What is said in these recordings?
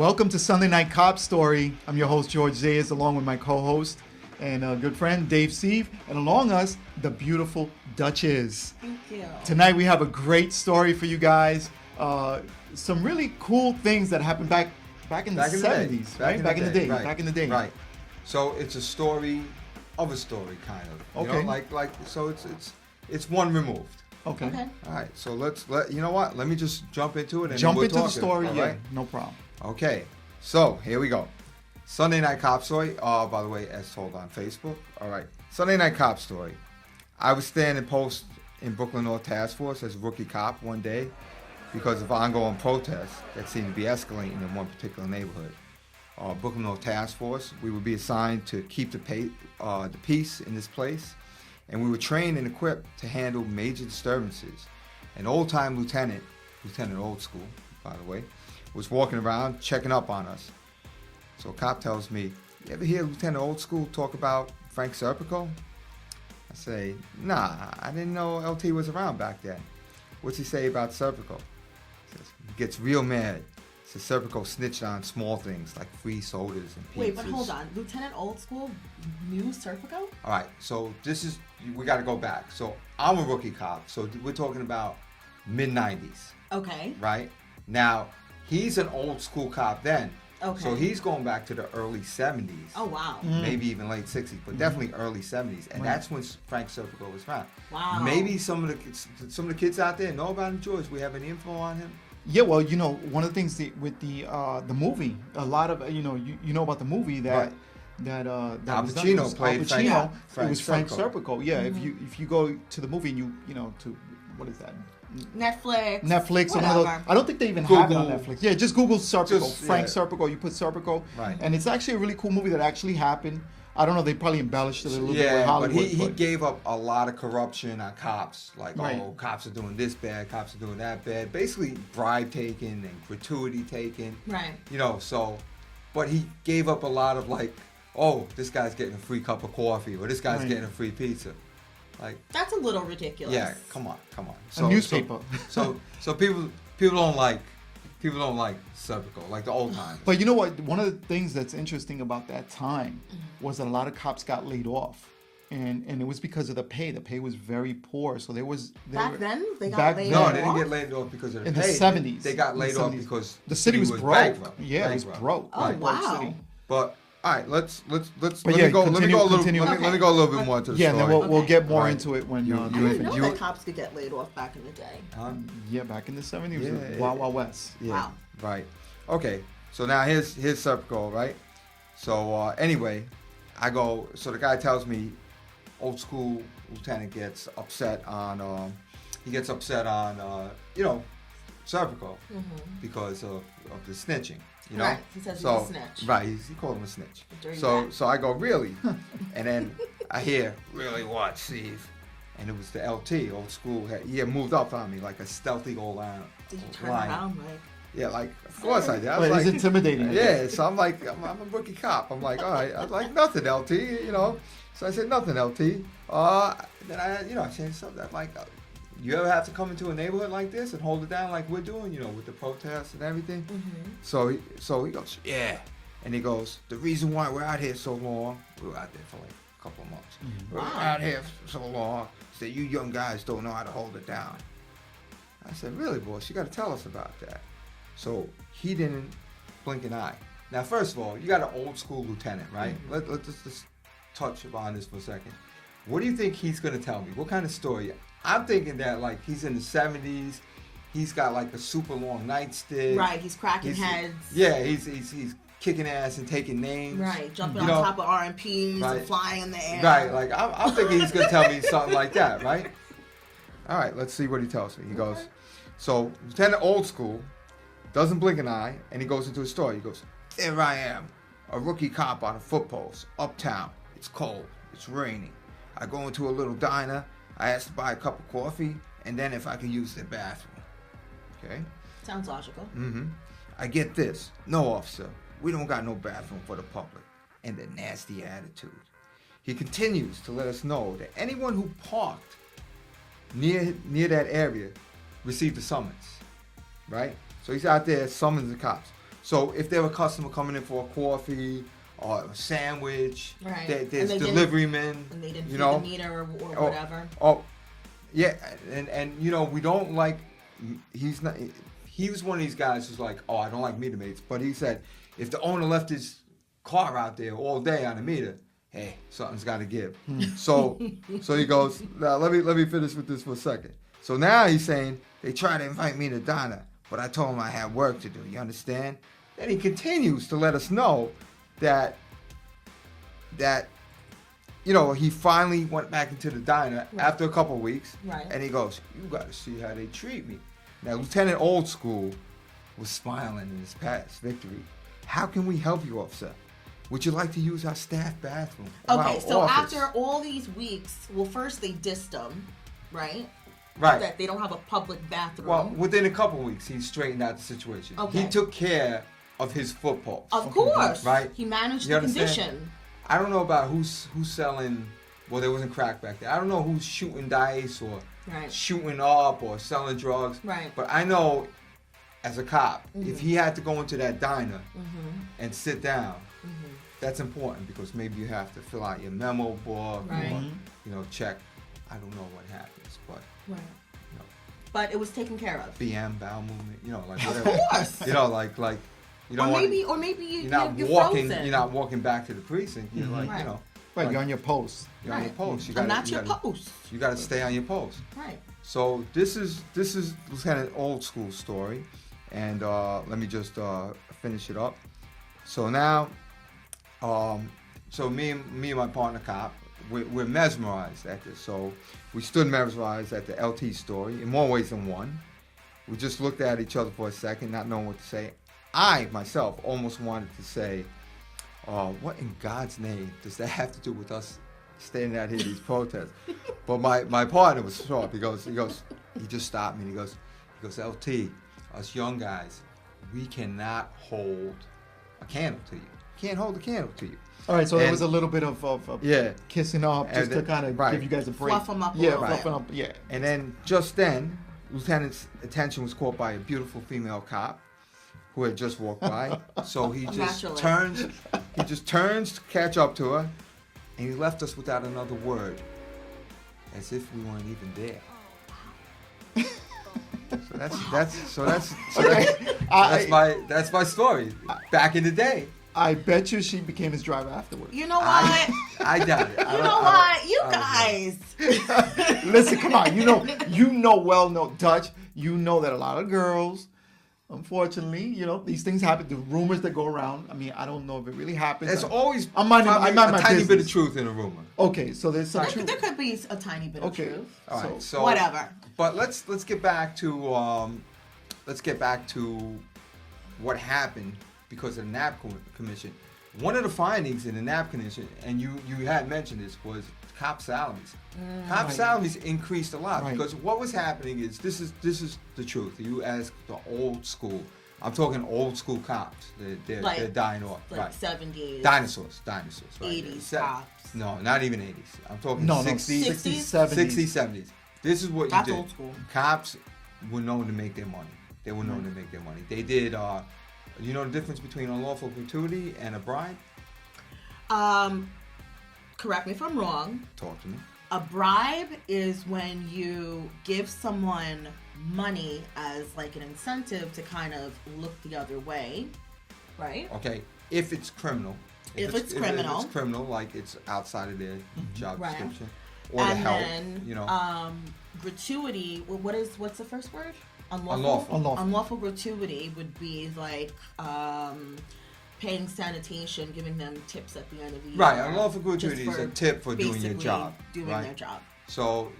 Welcome to Sunday Night Cop Story. I'm your host, George Zayas, along with my co-host and good friend, Dave Steve, and along us, the beautiful Duchess. Thank you. Tonight we have a great story for you guys. Some really cool things that happened back in the 70s, right? Back in the day. Right. So it's a story of a story, kind of. You Okay. know, so it's one removed. Okay. All right. So let me just jump into it and Jump then we'll into the talk story, all yeah, right? no problem. Okay. So here we go. Sunday Night Cop Story. By the way, as told on Facebook. All right. Sunday Night Cop Story. I was standing post in Brooklyn North Task Force as rookie cop one day because of ongoing protests that seemed to be escalating in one particular neighborhood. Brooklyn North Task Force, we would be assigned to keep the peace in this place, and we were trained and equipped to handle major disturbances. An old-time Lieutenant Old School, by the way, was walking around checking up on us. So a cop tells me, "You ever hear Lieutenant Old School talk about Frank Serpico?" I say, "Nah, I didn't know LT was around back then." "What's he say about Serpico?" He says, "He gets real mad. Says Serpico snitched on small things like free sodas and pizzas." Wait, but hold on. Lieutenant Old School knew Serpico? All right, so we got to go back. So I'm a rookie cop, so we're talking about mid-90s, Okay. right? Now, he's an old school cop then. Okay. So he's going back to the early 70s. Oh, wow. Maybe even late 60s, but definitely early 70s. And that's when Frank Serpico was found. Wow. Maybe some of the kids out there know about him, George. We have any info on him? Yeah, well, one of the things with the movie, a lot of you know about the movie that Right. that Al was done. Pacino It was played Al Frank- Pacino. Frank It was Frank Serpico. Serpico. Yeah, if you go to the movie and to what is that? Netflix. Netflix or one of Whatever. those. I don't think they even have it on Google. Netflix. Yeah, just Google Serpico, Just, Frank yeah. Serpico. You put Serpico, Right. and it's actually a really cool movie that actually happened. I don't know. They probably embellished it a little bit with Yeah, but Hollywood. he gave up a lot of corruption on cops. Like, Right. oh, cops are doing this bad, cops are doing that bad. Basically, bribe taking and gratuity taking. Right. But he gave up a lot of like, oh, this guy's getting a free cup of coffee or this guy's Right. getting a free pizza. Like, That's a little ridiculous. yeah, come on. A newspaper. So people don't like Serpico, like the old times. But you know what? One of the things that's interesting about that time was that a lot of cops got laid off, and it was because of the pay. The pay was very poor, so Back then, they got back laid then- No, off? they didn't get laid off because of the in the pay. 70s. They got In the laid off 70s. because the city was broke. bankrupt. Yeah, it was broke. Oh, Right, broke wow. city. But all right, let's But let yeah, me go. continue- Let me Okay. go a little bit more into the Yeah, and story. then we'll Okay. get more Right. into it when You- I you- didn't know you- that cops could get laid off back in the day. yeah, back in the 70s, it was Yeah, Wild Wild West. Yeah, Wow. right. Okay, so now here's Serpico, right? So anyway, I go. So the guy tells me, old school lieutenant gets upset on Serpico because of the snitching. You know, Right, he says he's a snitch. Right, he called him a snitch. A dirty So rat. so I go, really? And then I hear, really what, Steve? And it was the LT, old school. He had moved up on me like a stealthy old lion. Did you turn lion. around like... Yeah, like, of course I did. I But was it's like, intimidating. yeah, so I'm like, I'm a rookie cop. I'm like, all right. I was like, nothing, LT, you know. So I said, nothing, LT. Then I said something like, you ever have to come into a neighborhood like this and hold it down like we're doing, with the protests and everything? So he goes, yeah. And he goes, the reason why we're out here so long, we were out there for like a couple of months. We're out here so long, so you young guys don't know how to hold it down. I said, really, boss? You got to tell us about that. So he didn't blink an eye. Now, first of all, you got an old school lieutenant, right? Let's just touch upon this for a second. What do you think he's going to tell me? What kind of story? I'm thinking that, like, he's in the 70s. He's got, like, a super long nightstick. Right, he's cracking heads. Yeah, he's kicking ass and taking names. Right, jumping You on know, top of RMPs right. and flying in the air. Right, like, I'm thinking he's going to tell me something like that, right? All right, let's see what he tells me. He goes, so Lieutenant Old School doesn't blink an eye, and he goes into his story. He goes, there I am, a rookie cop on a foot post, uptown. It's cold. It's raining. I go into a little diner. I ask to buy a cup of coffee, and then if I can use the bathroom. Okay? Sounds logical. I get this. No, officer. We don't got no bathroom for the public. And the nasty attitude. He continues to let us know that anyone who parked near that area received a summons. Right? So he's out there summons the cops. So if there were a customer coming in for a coffee or a sandwich, Right. there's And they delivery men. And they didn't you feed know, the meter or Oh, whatever. Oh, yeah, and you know, we don't like. He's not. He was one of these guys who's like, oh, I don't like meter maids. But he said, if the owner left his car out there all day on the meter, hey, something's got to give. So he goes, now let me finish with this for a second. So now he's saying they try to invite me to diner, but I told him I had work to do. You understand? Then he continues to let us know that you know, he finally went back into the diner Right. after a couple of weeks, Right. and he goes, "You got to see how they treat me." Now, Lieutenant Old School was smiling in his past victory. How can we help you, officer? Would you like to use our staff bathroom? or Okay, our so office?" after all these weeks, well, first they dissed him, right? Right. That they don't have a public bathroom. Well, within a couple of weeks, he straightened out the situation. Okay. He took care of his foot pulse. of course, Right. He managed You the understand? condition. I don't know about who's selling. Well, there wasn't crack back there. I don't know who's shooting dice or Right. shooting up or selling drugs. Right. But I know, as a cop, if he had to go into that diner and sit down, that's important because maybe you have to fill out your memo book Right. or you know check. I don't know what happens, but Right. you know, But it was taken care of. BM bowel movement, you know, like Of whatever. course. You know, like you don't Or want. maybe You're not you're walking. frozen. You're not walking back to the precinct. You're like Right. you know. Right, like, you're on your post. you're on your Right. post. You And gotta, that's you your gotta, post. You got to stay on your post. Right. So this is Lieutenant Old School story, and let me just finish it up. So now, so me and my partner cop, we're mesmerized at this. So we stood mesmerized at the LT story in more ways than one. We just looked at each other for a second, not knowing what to say. I myself almost wanted to say, what in God's name does that have to do with us standing out here at these protests? But my partner was sharp. He just stopped me and he goes, LT, us young guys, we cannot hold a candle to you. Can't hold a candle to you. All right, so there And- was a little bit of Yeah. kissing up just And to then- kind of right. give you guys a break. Fluff 'em up a Yeah, little fluff bit. 'em up. Yeah. And then just then, Lieutenant's attention was caught by a beautiful female cop who had just walked by. So he just Naturally. turns to catch up to her, and he left us without another word, as if we weren't even there. So that's my story. Back in the day, I bet you she became his driver afterwards. You know what? I doubt it. You know what? You guys. Listen, come on. You know well, no Dutch. You know that a lot of girls, unfortunately, these things happen. The rumors that go around. I mean, I don't know if it really happens. There's always I'm minding probably my a tiny bit of business. truth in a rumor. Okay, so there's some There truth. could be a tiny bit of Okay. truth. All right, so Whatever. But let's get back to what happened because of the NAP commission. One of the findings in the NAP commission, and you had mentioned this, was cop salaries. Cop Right. salaries increased a lot Right. because what was happening is this is the truth. You ask the old school. I'm talking old school cops. They're dying off. Like Right. 70s. Dinosaurs. Right. 80s Se- cops. No, not even 80s. I'm talking No, 60s, 60s, 60s, 60s, 70s. This is what That's you did. old school. Cops were known to make their money. They were known to make their money. They did. You know the difference between unlawful gratuity and a bribe? Correct me if I'm wrong. Talk to me. A bribe is when you give someone money as like an incentive to kind of look the other way, right? Okay, if it's criminal. If it's criminal. If it's criminal, like it's outside of their job Right. description, or to And help. then, gratuity. What's the first word? Unlawful. Unlawful gratuity would be like paying sanitation, giving them tips at the end of the year. Right, unlawful just gratuity is for a tip for doing your basically job. Doing right? their job. So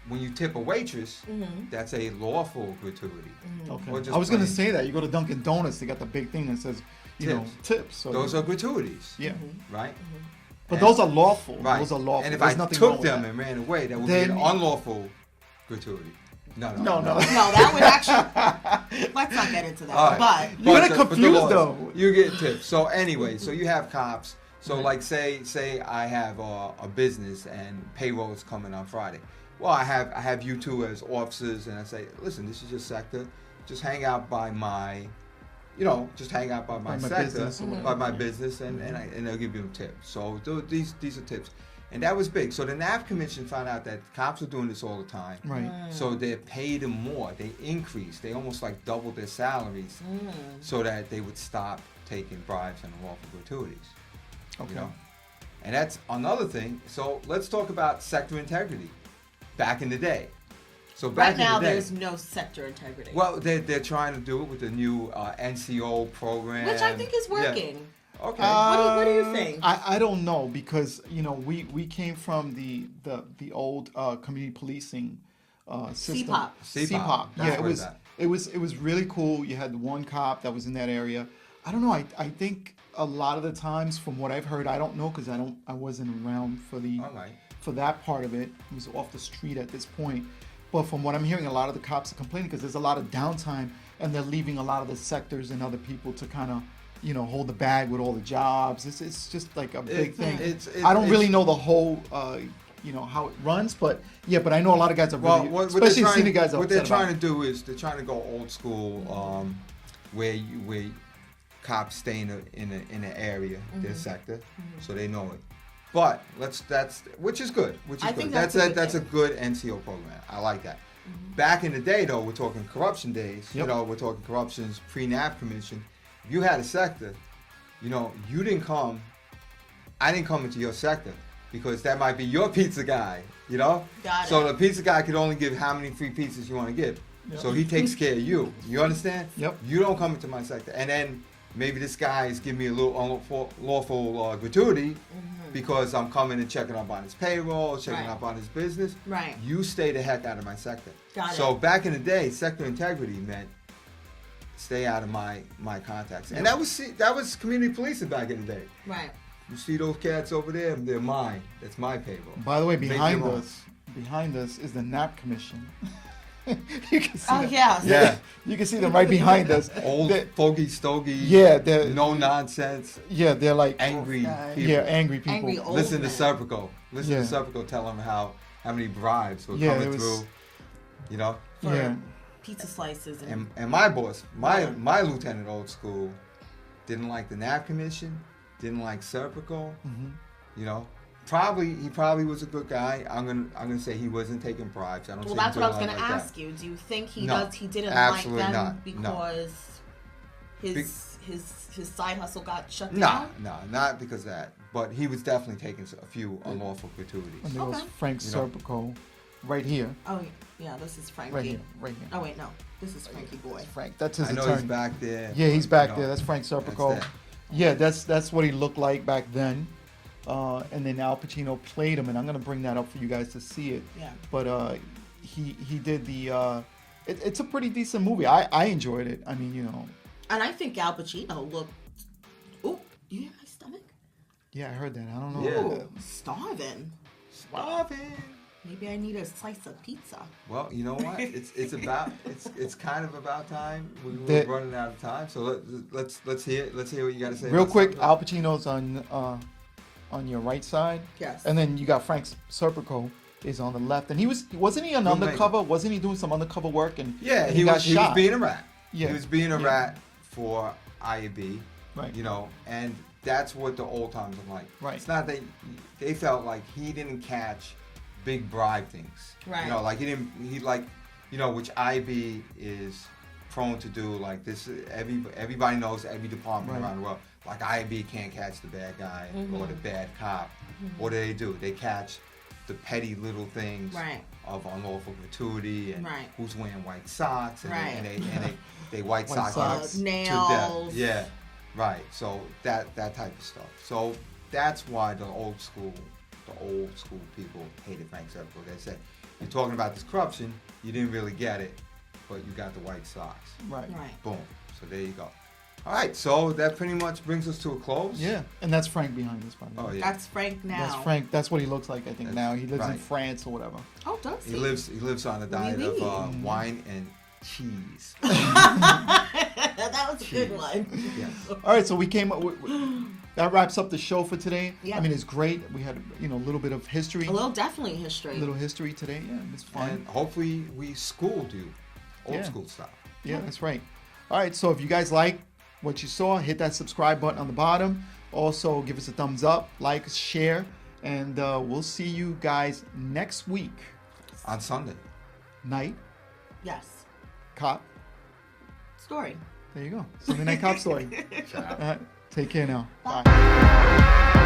when you tip a waitress, that's a lawful gratuity. Okay. Or just I was going to plain say that. You go to Dunkin' Donuts, they got the big thing that says, tips. So Those are gratuities. Yeah. Right. But And- those are lawful. Right. Those are lawful. And if There's I nothing wrong took with them that. and ran away, that would Then- be an unlawful gratuity. No. No. No, that would actually. Let's not get into that. All right. But You're gonna but the confuse laws, them. You get tips. So anyway, so you have cops. So like say I have a business and payroll is coming on Friday. Well, I have you two as officers, and I say, listen, this is your sector. Just hang out by my just hang out by my By my sector, business or by my business, and they'll give you tips. So these are tips. And that was big. So the NAP Commission found out that cops were doing this all the time. Right. So they paid them more. They increased. They almost like doubled their salaries so that they would stop taking bribes and unlawful gratuities. Okay. You know? And that's another thing. So let's talk about sector integrity. Back in the day. So back Right now, in the day, there's no sector integrity. well, they're trying to do it with the new NCO program, which I think is Yeah. working. Okay. What do you think? I don't know because we came from the old community policing system. CPOP. CPOP. Yeah, That's it what was that. it was really cool. You had one cop that was in that area. I don't know. I think a lot of the times, from what I've heard, I don't know because I wasn't around for the All right. for that part of it. It was off the street at this point. But from what I'm hearing, a lot of the cops are complaining because there's a lot of downtime and they're leaving a lot of the sectors and other people to kind of, hold the bag with all the jobs. It's just like a big thing. I don't really know the whole, how it runs, but but I know a lot of guys are Well, really, especially senior guys are what they're upset about trying it. to do is they're trying to go old school, where cops stay in an area, their sector, so they know it. But which is good. I think that's a good that's a thing. good NCO program. I like that. Back in the day, though, we're talking corruption days. Yep. We're talking corruptions pre-NAP Commission. If you had a sector, you didn't come. I didn't come into your sector because that might be your pizza guy. Got So it. the pizza guy could only give how many free pizzas you want to give. Yep. So he takes care of you. You understand? Yep. You don't come into my sector, and then maybe this guy is giving me a little unlawful gratuity because I'm coming and checking up on his payroll, checking Right. up on his business. Right. You stay the heck out of my sector. Got So it. back in the day, sector integrity meant stay out of my contacts, and that was community policing back in the day. Right. You see those cats over there? They're mine. That's my payroll. By the way, Make behind your own. us is the NAP Commission. You can see Oh, them. yes. Yeah. You can see them right behind us. Old They're- fogey stogie. Yeah, they're No nonsense. Yeah, they're like Angry guy. people. Yeah, angry people. Angry old Listen to men. Serpico. Listen Yeah. to Serpico tell him how many bribes were Yeah, coming it was- through. You know? For Yeah. pizza slices and And my boss, Yeah. my lieutenant old school, didn't like the NAP Commission, didn't like Serpico. You know? He probably was a good guy. I'm gonna say he wasn't taking bribes. I don't well, say he that's what I was did going a to lot like ask you. Do you think he No, didn't absolutely like them not. No. because his side hustle got shut that. down? No, not because of that. But he was definitely taking a few unlawful gratuities. And there was Okay. Frank You know. Serpico right here. Oh, yeah, this is Frankie. Right here. Right here. Oh, wait, no. This is Frankie Boy. That's Frank. That's his I know attorney. he's back there. Yeah, he's but, back you know, there. That's Frank that's Serpico. that. Yeah, that's what he looked like back then. And then Al Pacino played him, and I'm gonna bring that up for you guys to see it. Yeah. But he did the. It's a pretty decent movie. I enjoyed it. I mean, And I think Al Pacino looked. Oh, you hear my stomach? yeah, I heard that. I don't know. Yeah. Oh, starving. Starving. Maybe I need a slice of pizza. Well, you know what? It's kind of about time. We're The- running out of time, so let's hear what you got to say. Real about quick, something. Al Pacino's on your right side. Yes. And then you got Frank Serpico is on the left, and wasn't he an Filmmaker. undercover? Wasn't he doing some undercover work? And Yeah, and he got was shot. being a rat. Yeah. He was being a Yeah. rat for IAB. Right. You know, and that's what the old times are like. Right. It's not that they felt like he didn't catch big bribe things. Right. You know, like which IAB is prone to do. Like this, everybody knows every department Right. around the world. Like IAB can't catch the bad guy or the bad cop. What do? They catch the petty little things Right. of unlawful gratuity and Right. who's wearing white socks and, Right. they white White sock socks. you to Nails. death. Yeah, right. So that type of stuff. So that's why the old school people hated Frank Serpico. They said, you're talking about this corruption, you didn't really get it, but you got the white socks. Right. Right. Boom. So there you go. All right, so that pretty much brings us to a close. Yeah, and that's Frank behind us, by the way. Oh yeah. That's Frank now. That's Frank. That's what he looks like. I think That's now he lives in right. France or whatever. Oh, does he? He lives on a diet Oui, oui. of wine and cheese. That was a good one. Yes. All right, so we came up. That wraps up the show for today. Yeah. I mean, it's great. We had a little bit of history, A little definitely history. little history today. Yeah, it's fun. And hopefully we schooled you, old Yeah. school style. Yeah, that's right. All right, so if you guys like what you saw, hit that subscribe button on the bottom. Also, give us a thumbs up, like, share, and we'll see you guys next week. On Sunday. Night Yes. Cop. Story. There you go. Sunday Night Cop Story. Ciao. Take care now. Bye.